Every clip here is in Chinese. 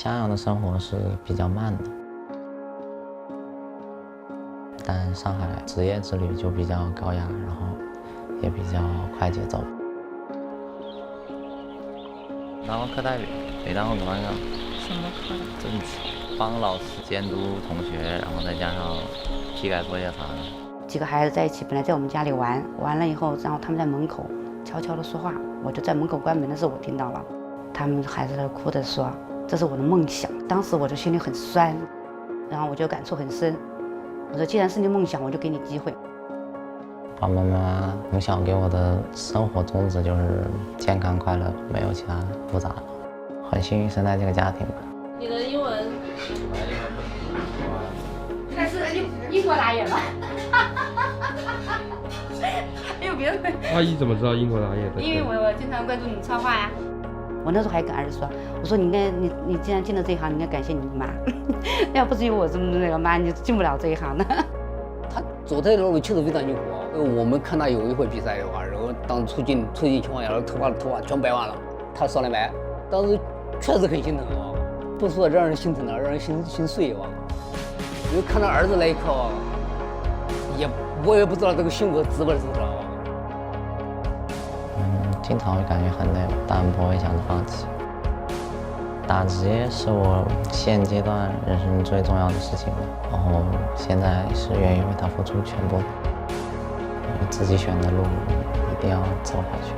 襄阳的生活是比较慢的，但上海职业之旅就比较高雅，然后也比较快节奏。当课代表，没当过主任啊？什么课？政治，帮老师监督同学，然后再加上批改作业啥的。几个孩子在一起，本来在我们家里玩，完了以后，然后他们在门口悄悄地说话，我就在门口关门的时候，我听到了，他们孩子在哭着说：“这是我的梦想。”当时我就心里很酸，然后我就感触很深。我说：“既然是你梦想，我就给你机会。”爸爸妈妈从小给我的生活宗旨就是健康快乐，没有其他复杂的。很幸运生在这个家庭吧。你的英文？那是英国打野吗？哎呦，别人阿姨怎么知道英国打野的？因为我经常关注你策划呀。我那时候还跟儿子说，我说你既然进了这一行，你应该感谢你妈，要不至于我这么那个妈，你进不了这一行的。他做这个确实非常牛火。我们看他有一回比赛的话，然后当出镜情况下，头发全白完了，他上来麦，当时确实很心疼啊，不说让人心疼了，让人心碎啊。因为看到儿子那一刻，我也不知道这个幸福滋味是啥。经常会感觉很累，但不会想着放弃。打职业是我现阶段人生最重要的事情了，然后现在是愿意为它付出全部的。自己选的路一定要走下去。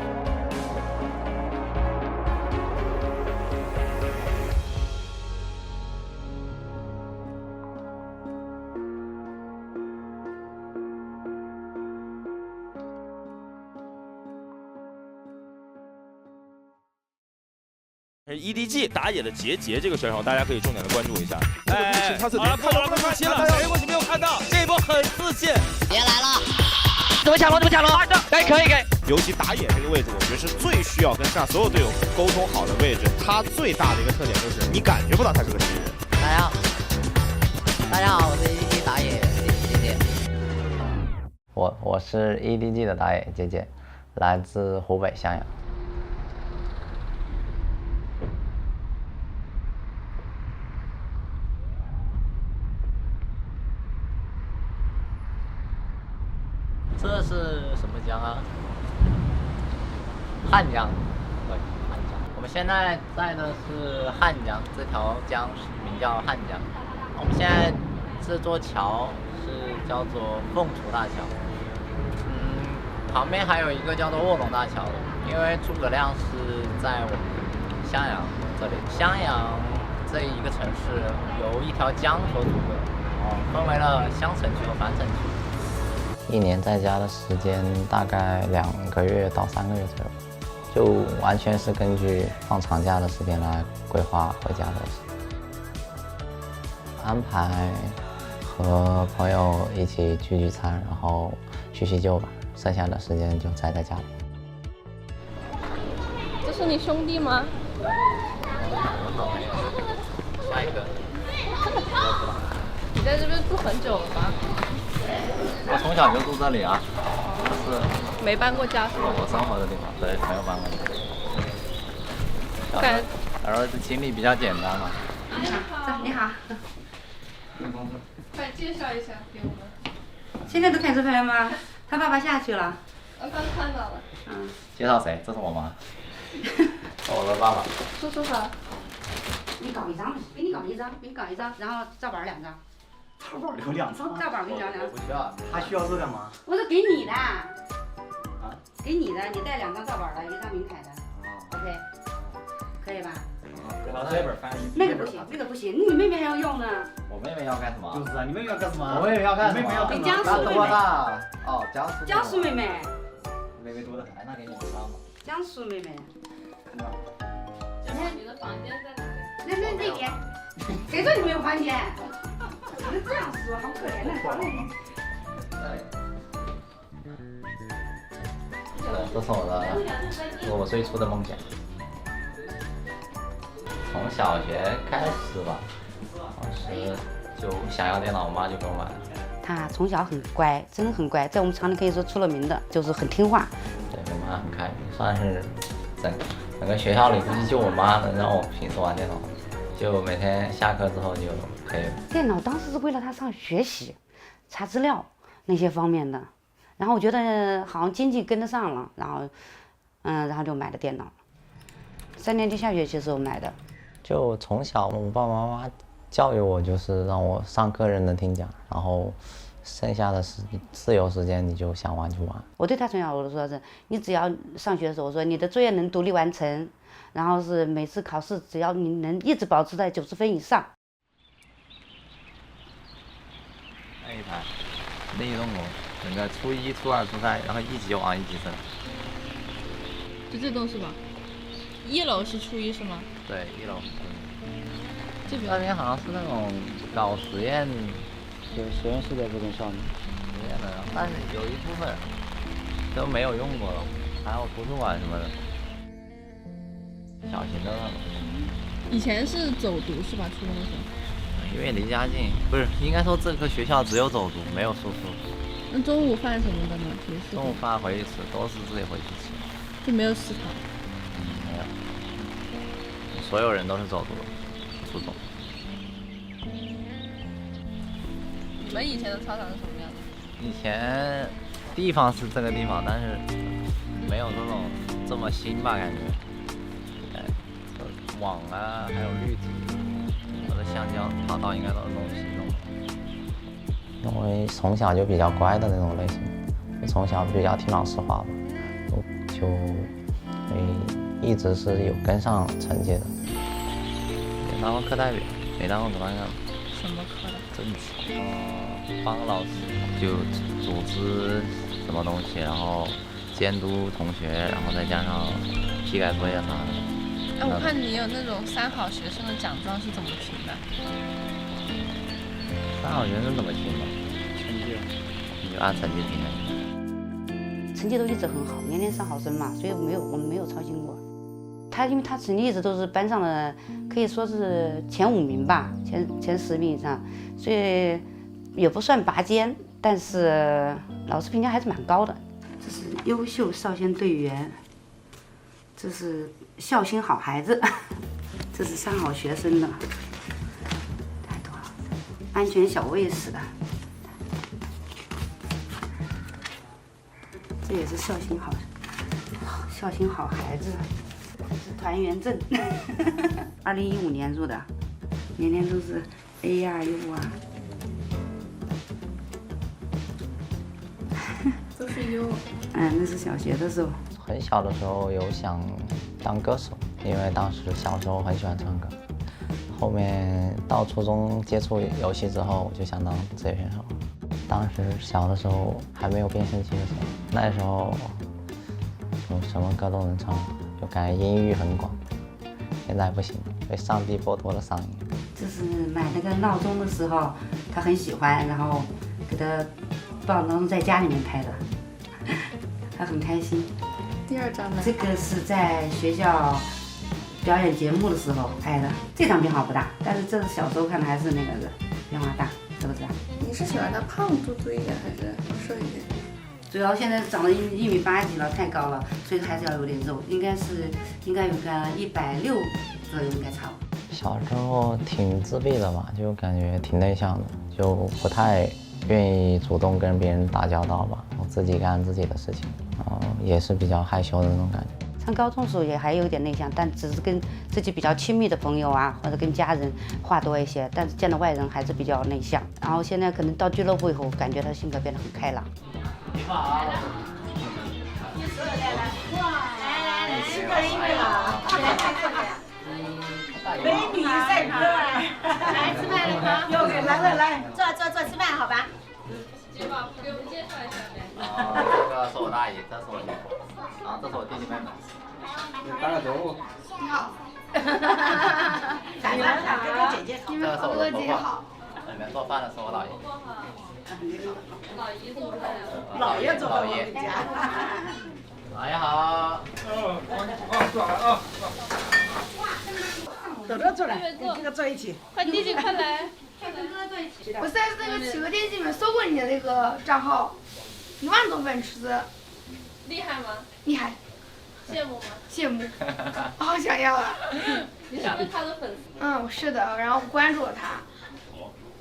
EDG 打野的杰杰这个选手，大家可以重点的关注一下。哎，他是好了，不看清了，谁过去没有看到？这一波很自信，别来了，怎么抢龙？可以。尤其打野这个位置，我觉得是最需要跟上所有队友沟通好的位置。他最大的一个特点就是你感觉不到他是个新人。大家好，我是 EDG 打野杰杰。我是 EDG 的打野杰杰，来自湖北襄阳。这是什么江啊？汉江，对，汉江。我们现在在的是汉江，这条江名叫汉江。我们现在这座桥是叫做凤雏大桥，旁边还有一个叫做卧龙大桥的，因为诸葛亮是在我们襄阳这里。襄阳这一个城市由一条江所组成，分为了襄城区和樊城区。一年在家的时间大概2个月到3个月左右，就完全是根据放长假的时间来规划回家的事，安排和朋友一起聚餐，然后叙旧吧，剩下的时间就宅在家里。这是你兄弟吗？下一个。你在这边住很久了吗？我从小就住这里啊，是没搬过家是吗？我生活的地方，对，没有搬过家。我感觉儿子经历比较简单嘛。你好，快介绍一下给我们。现在都开始拍吗？他爸爸下去了。刚刚看到了。介绍谁？这是我妈。我的爸爸。叔叔好。你搞一张，给你搞一张，然后照板2张。照板留2张。照板给你2张。我不需要。他需要这干嘛？我是给你的。给你的，你带2张照板的，1张明凯的。OK， 可以吧？这本翻译。那个不行，你妹妹还要用呢。我妹妹要干什么？就是啊，你妹妹要干什么？我妹妹要干什么？你妹妹要干什么？江苏妹妹。哦，江苏。江苏妹妹。妹妹多得很，那给你1张吧。江苏妹妹。姐妹，你的房间在哪里？那边。谁说你没有房间？只能这样说，好可怜的房子。这是我最初的梦想。从小学开始吧，当时就想要电脑，我妈就给我买了。他从小很乖，真的很乖，在我们厂里可以说出了名的，就是很听话。对我妈很开心，算是整个学校里估计就我妈能让我平时玩电脑。就每天下课之后就可以。电脑当时是为了他上学习、查资料那些方面的，然后我觉得好像经济跟得上了，然后就买的电脑。3年级下学期的时候买的。就从小我爸爸妈妈教育我，就是让我上课认真听讲，然后剩下的自由时间你就想玩就玩。我对他从小我都说是，你只要上学的时候，我说你的作业能独立完成，然后是每次考试只要你能一直保持在90分以上。那一台内动我整个初1、初2、初3，然后1级往1级升。就这栋是吧？1楼是初1是吗？对，1楼。这边那边好像是那种搞实验，有实验室的这种项目。实验的，但是有一部分都没有用过了，还有图书馆什么的，小型的那种。以前是走读是吧？初中的时候。因为离家近，不是，应该说这个学校只有走读，没有宿舍。那中午饭什么的呢？平时中午饭回去吃，都是自己回去吃。就没有食堂。没有。所有人都是走读，初中。你们以前的操场是什么样的？以前地方是这个地方，但是没有这么新吧，感觉。网啊，还有绿植，我的橡胶跑道应该都是这种形状。因为从小就比较乖的那种类型，从小比较听老师话吧，就一直是有跟上成绩的。也当过课代表，没当过主班干部。什么课的？政治。帮老师就组织什么东西，然后监督同学，然后再加上批改作业啥的。哎，我看你有那种3好学生的奖状是怎么评的？3好学生怎么评的？成绩，你就按成绩评的。成绩都一直很好，年年上好生嘛，所以我们没有操心过。因为他成绩一直都是班上的，可以说是前5名吧，前10名以上，所以也不算拔尖，但是老师评价还是蛮高的。这是优秀少先队员，这是孝心好孩子，这是3好学生的，太多了，安全小卫士的，这也是孝心好孩子，这是团员证，2015年入的，年年都是 A 啊 U 啊，都是 U。那是小学的时候。很小的时候有想当歌手，因为当时小时候很喜欢唱歌。后面到初中接触游戏之后，我就想当职业选手。当时小的时候还没有变声器的时候，那时候就什么歌都能唱，就感觉音域很广。现在不行，被上帝剥夺了嗓音。这是买那个闹钟的时候，他很喜欢，然后给他放闹钟在家里面拍的，他很开心。第2张呢？这个是在学校表演节目的时候拍的，这张变化不大，但是这是小时候看的还是那个变化大，是不是？你是喜欢他胖嘟嘟一点还是瘦一点？主要现在长到1.8米几了，太高了，所以还是要有点肉，应该有个160左右，应该差不多。小时候挺自闭的吧，就感觉挺内向的，就不太愿意主动跟别人打交道吧，我自己干自己的事情，然后也是比较害羞的那种感觉。上高中时候也还有点内向，但只是跟自己比较亲密的朋友啊，或者跟家人话多一些，但是见到外人还是比较内向。然后现在可能到俱乐部以后，感觉他性格变得很开朗。你好。来，吃个一个了，美女帅哥，来吃饭了吗？来，坐吃饭，好吧？姐吧，给我们介绍一下呗。这个是我大姨，这是我姨夫，然后这是我弟弟妹妹。打个招呼。你好。你们好，哥哥姐姐好。这个是我的婆婆。里面做饭的是我姥爷。老姨做饭。姥爷做饭。姥爷好。坐来啊。坐来，跟这个坐一起。快弟弟快来。我在这个企鹅电器里面搜过你的那个账号，1万多粉丝。厉害吗？厉害。羡慕吗？羡慕，好想要啊！你是不是他的粉丝？嗯，是的，然后关注了他。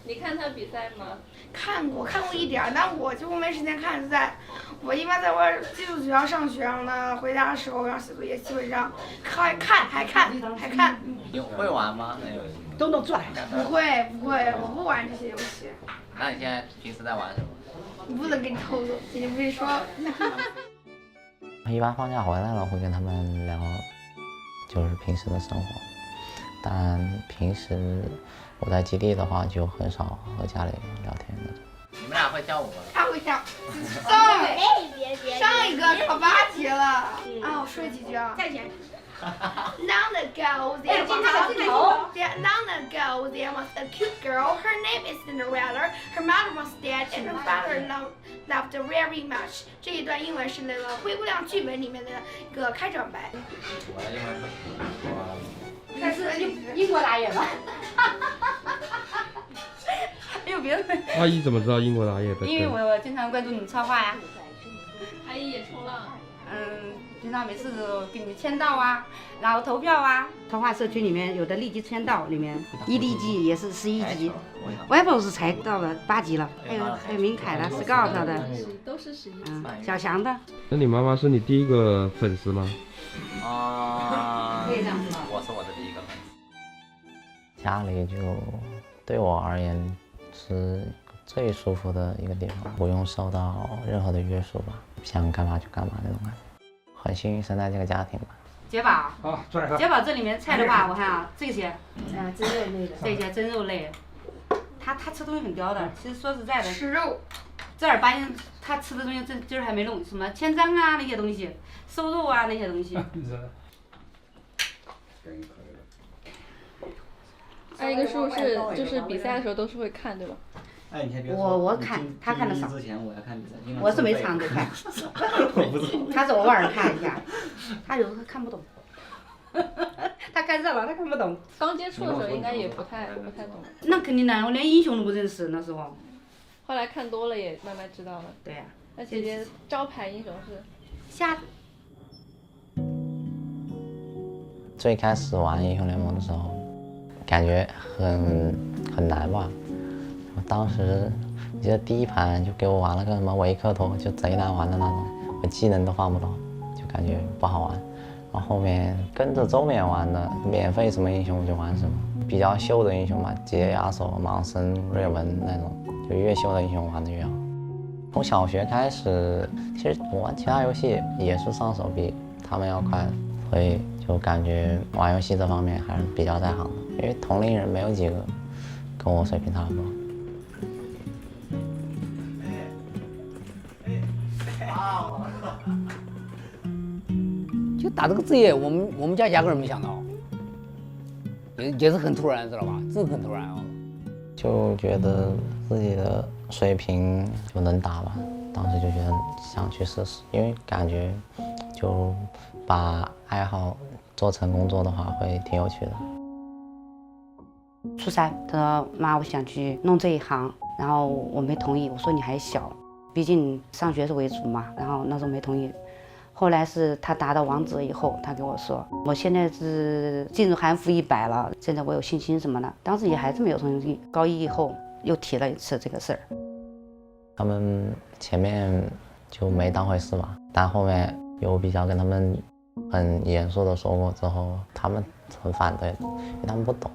你看他比赛吗？看过一点儿，但我几乎没时间看赛。我一般在我寄宿学校上学呢，回家的时候要写作业，基本上还看。你会玩吗？那游戏？都能转。不会，我不玩这些游戏。那你现在平时在玩什么？不能跟你透露，你不是说。一般放假回来了会跟他们聊，就是平时的生活。但平时我在基地的话，就很少和家里聊天那种。你们俩会跳舞吗？他会跳，上一个考8级了。啊，我说几句啊。再见。Long ago, there was a cute girl. Her name is Cinderella. Her mother was dead, and her father loved her very much. 这一段英文是那个《灰姑娘》剧本里面的一个开场白。我的英文这是英国打野吧？还有别的？阿姨怎么知道英国打野的？因为我经常关注你们策划呀。阿姨也冲浪。经常每次都给你们签到啊，然后投票啊。策划社区里面有的立级签到里面，ED级也是11级，Webos 才到了8级了，还有明凯的 Scout 的，都是11级。小翔的。那你妈妈是你第一个粉丝吗？可以这样子吗？我是我的第一个粉丝。家里就对我而言是最舒服的一个地方，不用受到任何的约束吧，想干嘛就干嘛那种感觉。很幸运生在这个家庭吧。杰宝，好，转一下。杰宝这里面菜的话，我看啊，这些，蒸肉类的，这些蒸肉类，他吃东西很刁的。其实说实在的，吃肉，正儿八经他吃的东西今儿还没弄，什么千张啊那些东西，瘦肉啊那些东西。还有一个叔是就是比赛的时候都是会看对吧？哎，你还别说，我看，他看的少。之前我要看比赛，我是没常着看，我不知道。他是偶尔看一下，他有时候看不懂。他看热闹，他看不懂。刚接触的时候应该也不太懂。那肯定的，我连英雄都不认识那时候。后来看多了也慢慢知道了。对呀。那姐姐招牌英雄是？下。最开始玩英雄联盟的时候，感觉很难吧。我当时记得第一盘就给我玩了个什么维克托，就贼难玩的那种，我技能都换不懂，就感觉不好玩。然后后面跟着周免玩的，免费什么英雄我就玩什么，比较秀的英雄嘛，杰亚索、盲僧、瑞文那种，就越秀的英雄玩的越好。从小学开始，其实我玩其他游戏也是上手比他们要快，所以就感觉玩游戏这方面还是比较在行的，因为同龄人没有几个跟我水平差不多。就打这个职业，我们家压根儿没想到，也是很突然，知道吧？真的很突然哦。就觉得自己的水平就能打吧，当时就觉得想去试试，因为感觉就把爱好做成工作的话会挺有趣的。初3，他说妈，我想去弄这一行，然后我没同意，我说你还小，毕竟上学是为主嘛，然后那时候没同意。后来是他达到王者以后，他跟我说，我现在是进入韩服100了，现在我有信心什么的。当时也还是没有同意。高1以后又提了一次这个事儿。他们前面就没当回事嘛，但后面有比较跟他们很严肃的说过之后，他们很反对的，因为他们不懂，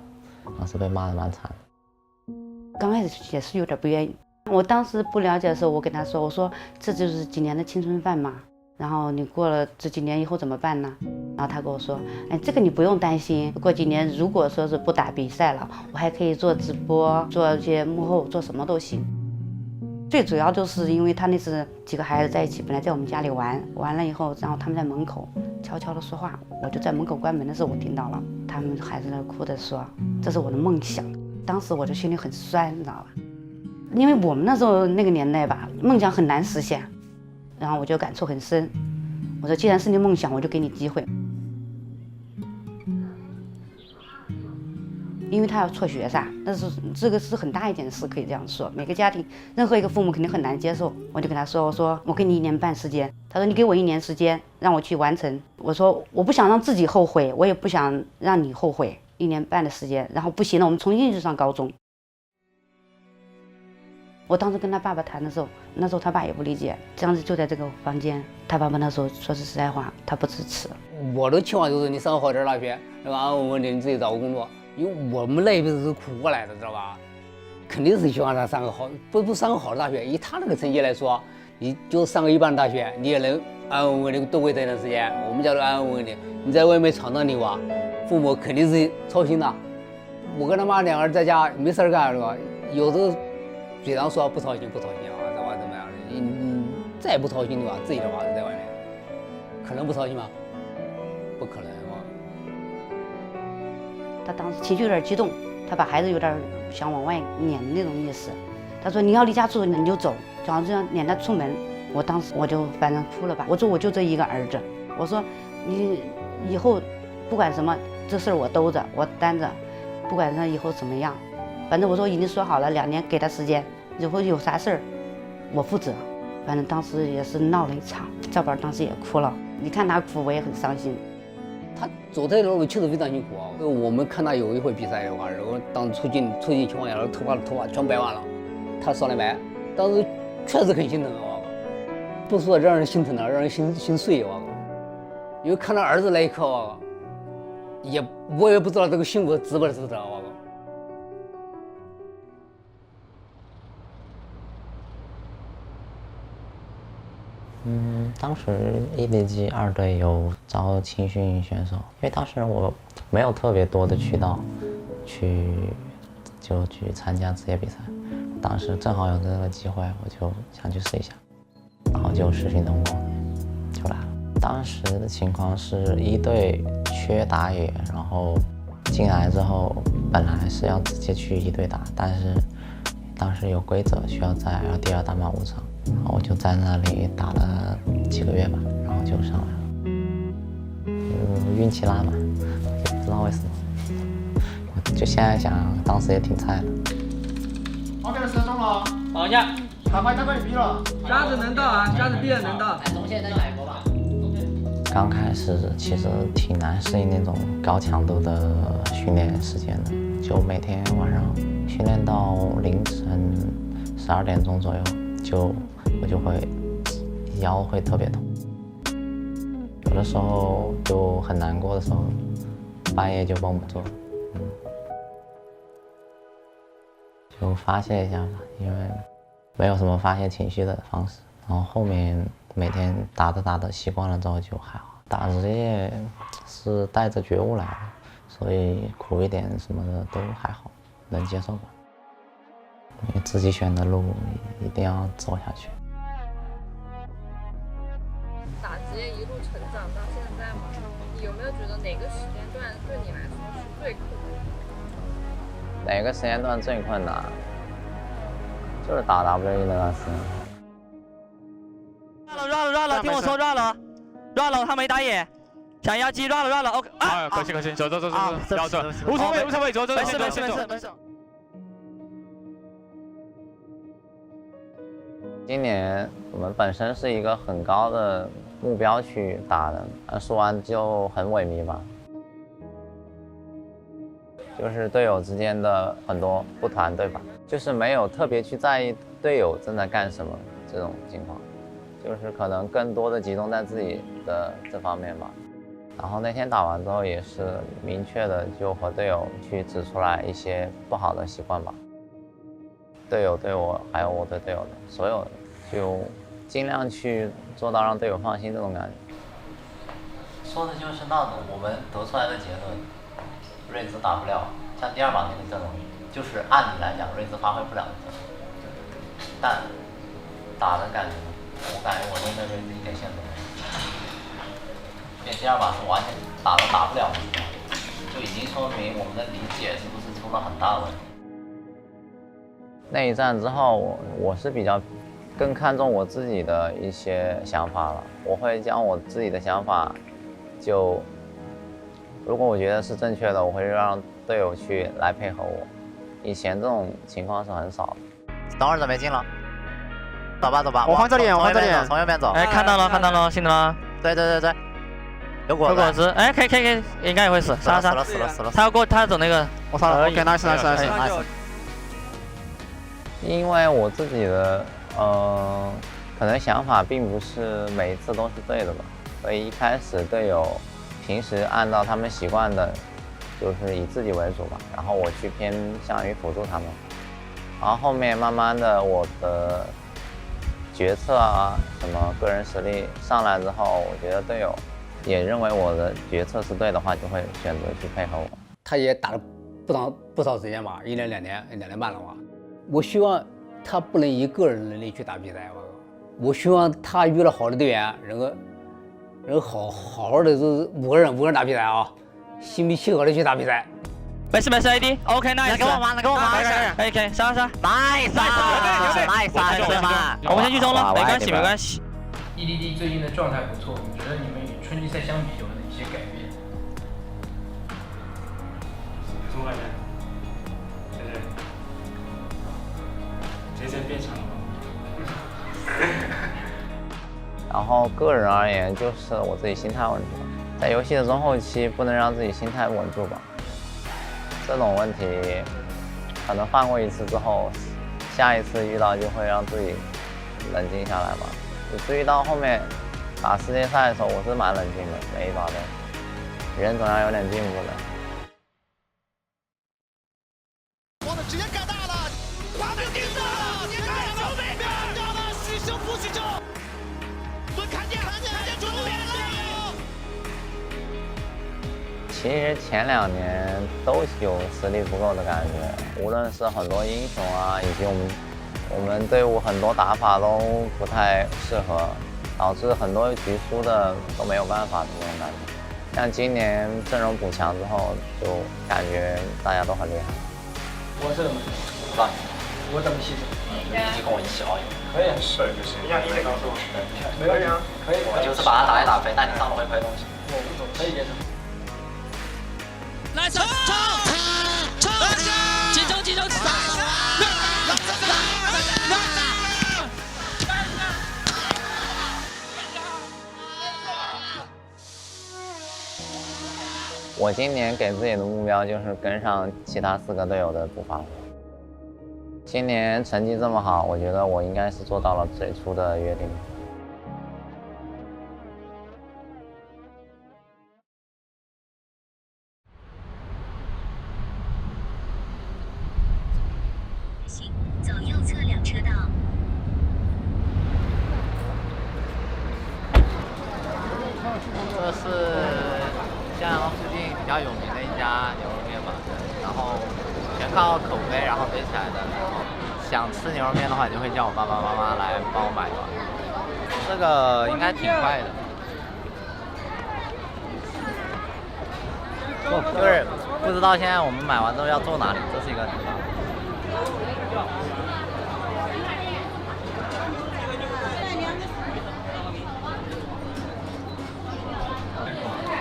当时被骂得蛮惨的。刚开始也是有点不愿意。我当时不了解的时候，我跟他说，我说这就是几年的青春饭嘛。然后你过了这几年以后怎么办呢？然后他跟我说，哎，这个你不用担心，过几年如果说是不打比赛了，我还可以做直播，做一些幕后，做什么都行。最主要就是因为他那次几个孩子在一起，本来在我们家里玩，完了以后，然后他们在门口悄悄的说话，我就在门口关门的时候我听到了，他们孩子在哭着说，这是我的梦想。当时我就心里很酸，你知道吧？因为我们那时候那个年代吧，梦想很难实现。然后我就感触很深，我说既然是你梦想，我就给你机会。因为他要辍学噻，这个是很大一件事，可以这样说。每个家庭，任何一个父母肯定很难接受。我就跟他说，我说我给你1年半时间。他说你给我1年时间，让我去完成。我说我不想让自己后悔，我也不想让你后悔。1年半的时间，然后不行了，我们重新去上高中。我当时跟他爸爸谈的时候，那时候他爸也不理解，这样子就在这个房间。他爸爸那时候说是实在话，他不支持。我的期望就是你上好点大学，对吧？安安稳稳的你自己找个工作。因为我们那一辈子是苦过来的，知道吧？肯定是希望他上个好，不上个好的大学。以他那个成绩来说，你就上个一般的大学，你也能安安稳稳的度过这段时间。我们家都安安稳稳的，你在外面闯荡的话，父母肯定是操心的。我跟他妈2个人在家没事干，是吧？有时候嘴上说不操心啊，知道吧？怎么样的？你再不操心的话，自己的话是在外面，可能不操心吗？不可能嘛。他当时情绪有点激动，他把孩子有点想往外撵的那种意思。他说你要离家出走你就走，就好像这样撵他出门。我当时我就反正哭了吧。我说我就这一个儿子，我说你以后不管什么这事儿我兜着我担着，不管他以后怎么样，反正我说已经说好了2年给他时间，以后有啥事儿我负责。反正当时也是闹了一场，赵宝当时也哭了。你看他哭我也很伤心。他走这条路确实非常辛苦啊！我们看他有一回比赛的话，然后当出境情况下，头发全白完了，他少年白，当时确实很心疼啊！不说让人心疼了，让人心碎啊！因为看到儿子那一刻啊，我也不知道这个辛苦值不值得啊！当时异地级2队有招青训选手，因为当时我没有特别多的渠道去参加职业比赛，当时正好有这个机会，我就想去试一下，然后就实训通过，就来了。当时的情况是1队缺打野，然后进来之后本来是要直接去1队打，但是当时有规则需要在LDL打满5场。然后我就在那里打了几个月吧，然后就上来了，运气拉满，也不知道为什么。就现在想，当时也挺菜的。OK 的时间到了，放下，打快你逼了。瞎子能到啊，瞎子必然能到。中线再打一波吧。刚开始其实挺难适应那种高强度的训练时间的，就每天晚上训练到凌晨12点钟左右。我就会腰会特别痛，有的时候就很难过的时候，半夜就绷不住，就发泄一下吧，因为没有什么发泄情绪的方式。然后后面每天打着习惯了之后就还好。打职业是带着觉悟来的，所以苦一点什么的都还好，能接受吧。因为自己选的路一定要走下去。打职业一路成长到现在嘛，你有没有觉得哪个时间段对你来说是最困难？哪个时间段最困难？就是打 WE 那段时间。乱了，听我说乱了，他没打野，想要击乱了 ，OK。啊，可惜，走，要走，无所谓，走，没事。今年我们本身是一个很高的目标去打的，说完就很萎靡吧。就是队友之间的很多不团队吧，就是没有特别去在意队友正在干什么这种情况，就是可能更多的集中在自己的这方面吧。然后那天打完之后也是明确的就和队友去指出来一些不好的习惯吧。队友对我，还有我对队友的所有的，就尽量去做到让队友放心这种感觉。说的就是那种我们得出来的结论，瑞兹打不了，像第2把那个阵容，就是按理来讲瑞兹发挥不了的阵容，但打的感觉，我感觉我对瑞兹一点限制没有。因为第2把是完全打不了的，就已经说明我们的理解是不是出了很大的问题。那一战之后，我是比较更看重我自己的一些想法了。我会将我自己的想法就如果我觉得是正确的，我会让队友去来配合我。以前这种情况是很少的。等会儿准备进了，走吧走吧，我换这里，我换这里，从右边走。哎，看到了，信了。对，有果子，哎，可以，应该也会死，杀。死了。他走那个，我杀了 ，OK， nice。因为我自己的可能想法并不是每一次都是对的吧，所以一开始队友平时按照他们习惯的，就是以自己为主吧，然后我去偏向于辅助他们，然后后面慢慢的我的决策啊，什么个人实力上来之后，我觉得队友也认为我的决策是对的话，就会选择去配合我。他也打了不少时间吧，1年2年半了吧。我希望他不能以个人能力去打比赛，我希望他遇到好的队员，能好好的就是5个人打比赛啊，心平气和的去打比赛。没事 ，AD，OK， nice。给我忙，可以，杀，nice，我们先去中了，没关系。EDD 最近的状态不错，你觉得你们与春季赛相比有哪些改变？从外面，这变强了吗？然后个人而言，就是我自己心态问题吧，在游戏的中后期不能让自己心态稳住吧。这种问题可能犯过一次之后，下一次遇到就会让自己冷静下来吧。以至于到后面打世界赛的时候，我是蛮冷静的，每一把都，人总要有点进步的。王子直接干大了，把门顶上了，你看从那边到了许修复许救，看见准备了。其实前2年都有实力不够的感觉，无论是很多英雄啊，以及我们队伍很多打法都不太适合，导致很多局输的都没有办法的那种感觉。像今年阵容补强之后，就感觉大家都很厉害。我是怎么？我怎么牺牲？你跟我一起熬夜。可以，是就行。你想一起告诉我？没问题啊，可以。我就是把他打飞，但你上路会亏东西。我无所谓，可以接受。来冲！集中！我今年给自己的目标就是跟上其他4个队友的步伐。今年成绩这么好，我觉得我应该是做到了最初的约定。走右侧2车道。这是襄阳附近比较有名的一家牛肉面吧，然后全靠口碑然后堆起来的。想吃牛肉面的话，就会叫我爸爸妈妈来帮我买吧。这个应该挺快的。就是不知道现在我们买完之后要坐哪里，这是一个很大的。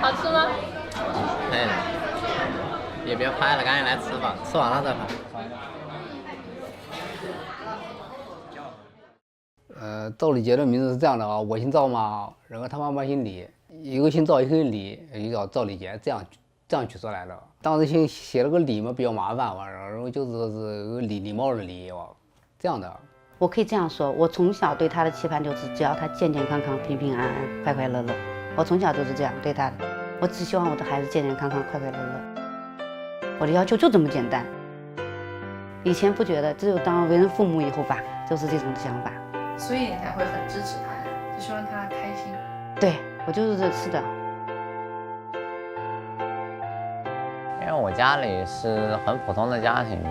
好吃吗？可以的，也别拍了，赶紧来吃吧，吃完了再拍。赵礼杰的名字是这样的啊，我姓赵嘛，然后他妈妈姓李，一个姓赵，一个姓李，就叫赵礼杰，这样取出来的。当时写了个李嘛，比较麻烦嘛，然后就是礼貌的礼嘛，这样的。我可以这样说，我从小对他的期盼就是，只要他健健康康、平平安安、快快乐乐。我从小就是这样对他的，我只希望我的孩子健健康康、快快乐乐。我的要求就这么简单。以前不觉得，只有当为人父母以后吧，就是这种想法。所以你才会很支持他，就希望他开心。对，我就是这次的。因为我家里是很普通的家庭嘛，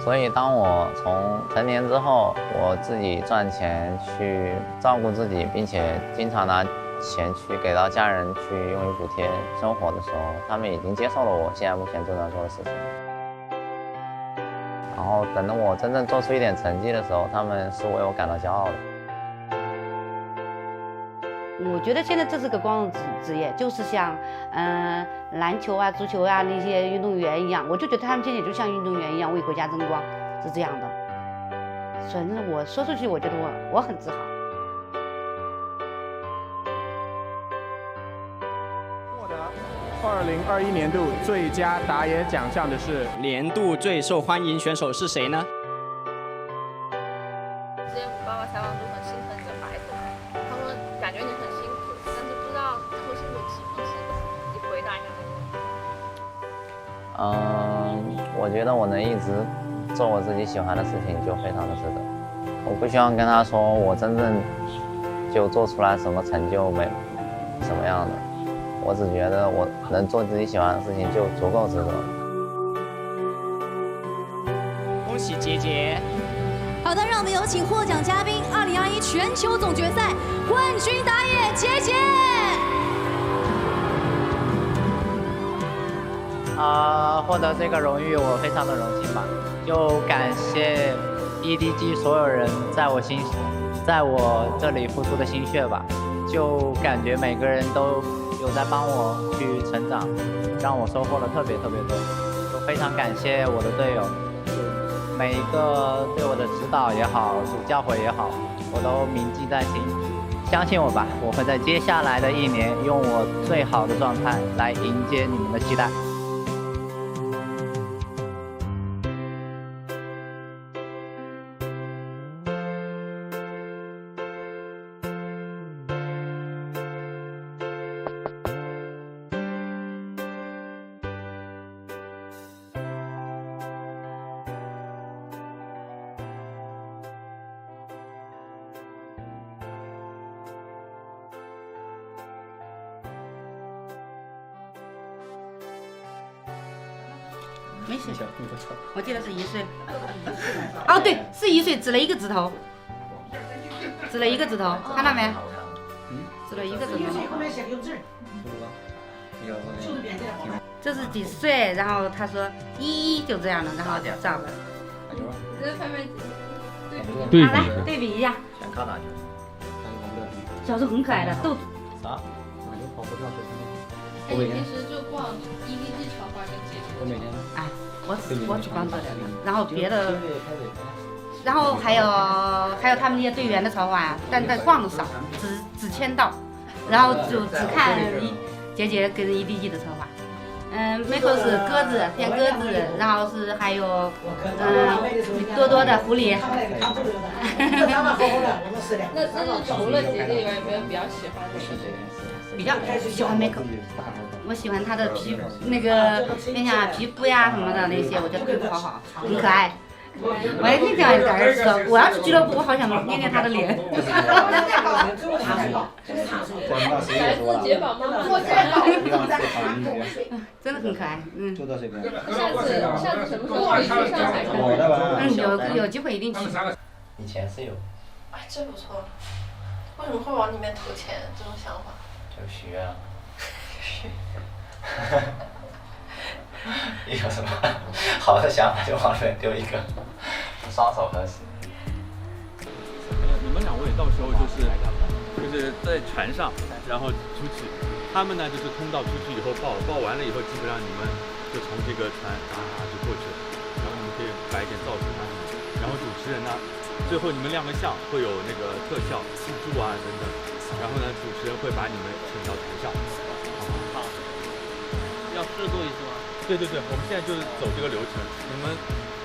所以当我从成年之后，我自己赚钱去照顾自己，并且经常拿钱去给到家人去用于补贴生活的时候，他们已经接受了我现在目前正在做的事情。然后等到我真正做出一点成绩的时候，他们是为我感到骄傲的。我觉得现在这是个光荣职业，就是像篮球啊、足球啊那些运动员一样，我就觉得他们现在就像运动员一样为国家争光，是这样的。反正我说出去，我觉得我很自豪。获得2021年度最佳打野奖项的是年度最受欢迎选手是谁呢？之前爸爸采访都很心疼你的孩子，他们感觉你很辛苦，但是不知道这么辛苦值不值得？你回答一下这个。我觉得我能一直做我自己喜欢的事情就非常的值得。我不希望跟他说我真正就做出来什么成就没什么样的，我只觉得我能做自己喜欢的事情就足够值得。恭喜杰杰！好的，让我们有请获奖嘉宾2021全球总决赛冠军打野杰杰。获得这个荣誉我非常的荣幸吧，就感谢 EDG 所有人在我这里付出的心血吧，就感觉每个人都有在帮我去成长，让我收获了特别多，就非常感谢我的队友，每一个对我的指导也好，教诲也好，我都铭记在心。相信我吧，我会在接下来的1年用我最好的状态来迎接你们的期待。没事，我记得是1岁。哦，对，是1岁，指了1个指头，指了1个指头，看到没？指了1个指头。这是几岁？然后他说11，就这样了，然后就照了。这方面对比，来对比一下。想看哪去？小时候很可爱的豆子。啥？哎，你平时就逛 EDG 潮花跟街头。哎，我只逛这两个，然后别的，然后还有他们那些队员的潮花，但逛的少，只签到，然后就只看杰杰跟 EDG 的潮花。妹头是鸽子，偏鸽子，然后是还有多多的狐狸。那除了杰杰以外，有没有比较喜欢的？比较喜欢 Miko， 我喜欢他的皮肤，那个你想皮肤呀什么的那些，我觉得皮肤好，很可爱。我还经常跟儿子说，我要去俱乐部，我好想捏捏他的脸。真的很可爱，下次什么时候可以去上海看？有机会一定去。以前是有。哎，真不错。为什么会往里面投钱？这种想法？就许愿了。一有什么好的想法就往里面丢一个，双手合十。你们2位到时候就是在船上，然后出去，他们呢就是通道出去以后报完了以后，基本上你们就从这个船就过去了，然后你们可以摆一点造型啊什么，然后主持人呢，最后你们亮个相，会有那个特效、自助啊等等，然后呢主持人会把你们请到台上。好，要试做一次吗？对，我们现在就是走这个流程。你们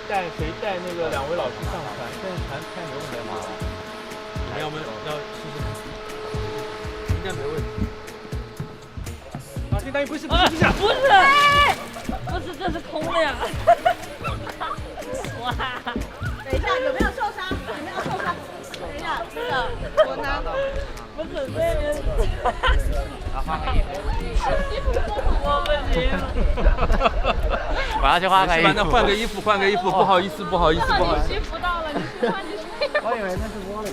谁带那个2位老师上船？现在船开没问题吗？你们要试试看？应该没问题。现在不是，这是空的呀！哇！等一下，有没有受伤？等一下，这个我拿。不是这边。我不行。我要去换个衣服。那换个衣服，不好意思。你虚浮到了，你去换你去。我以为那是我的。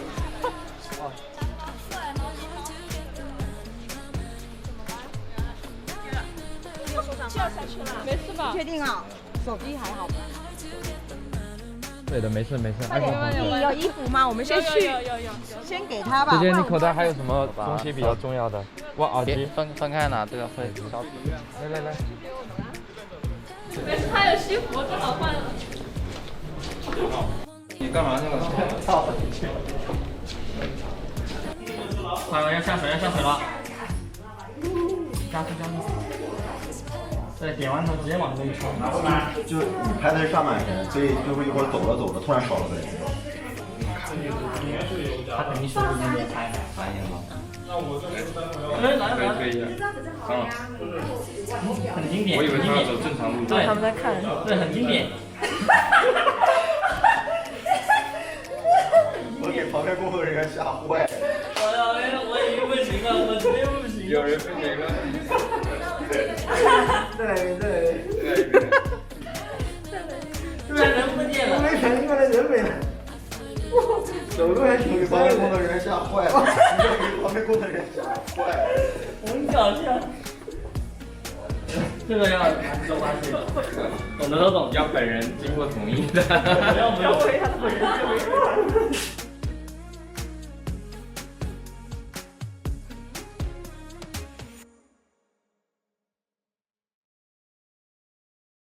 就下去了，没事吧？确定啊？手机还好吧？对的，没事没事，快点，你有衣服吗？我们先去，先给他吧。姐姐，你口袋还有什么东西比较重要的？我耳机。分开拿，这个会消毒。来。没事，他有西服，正好换了。你干嘛去了？快要下水了，加速。对，点完头直接往这里冲。就你拍的是上半身，所以就会一会儿走着突然少了个人。他肯定是不是没拍的？反应吗？可以。很经典。我以为他要走正常路。对，他们在看。对，很经典。我给旁边工作人员吓坏了。我已经不行了，我真不行。有人分哪个？再来一遍。突然人不见了。我没反应过来，人没了。走路还挺快的。给旁边工作人员吓坏了。给旁边工作人员吓坏了。很搞笑。这个要都发现，懂的都懂。要本人经过同意的。不要为他的本人。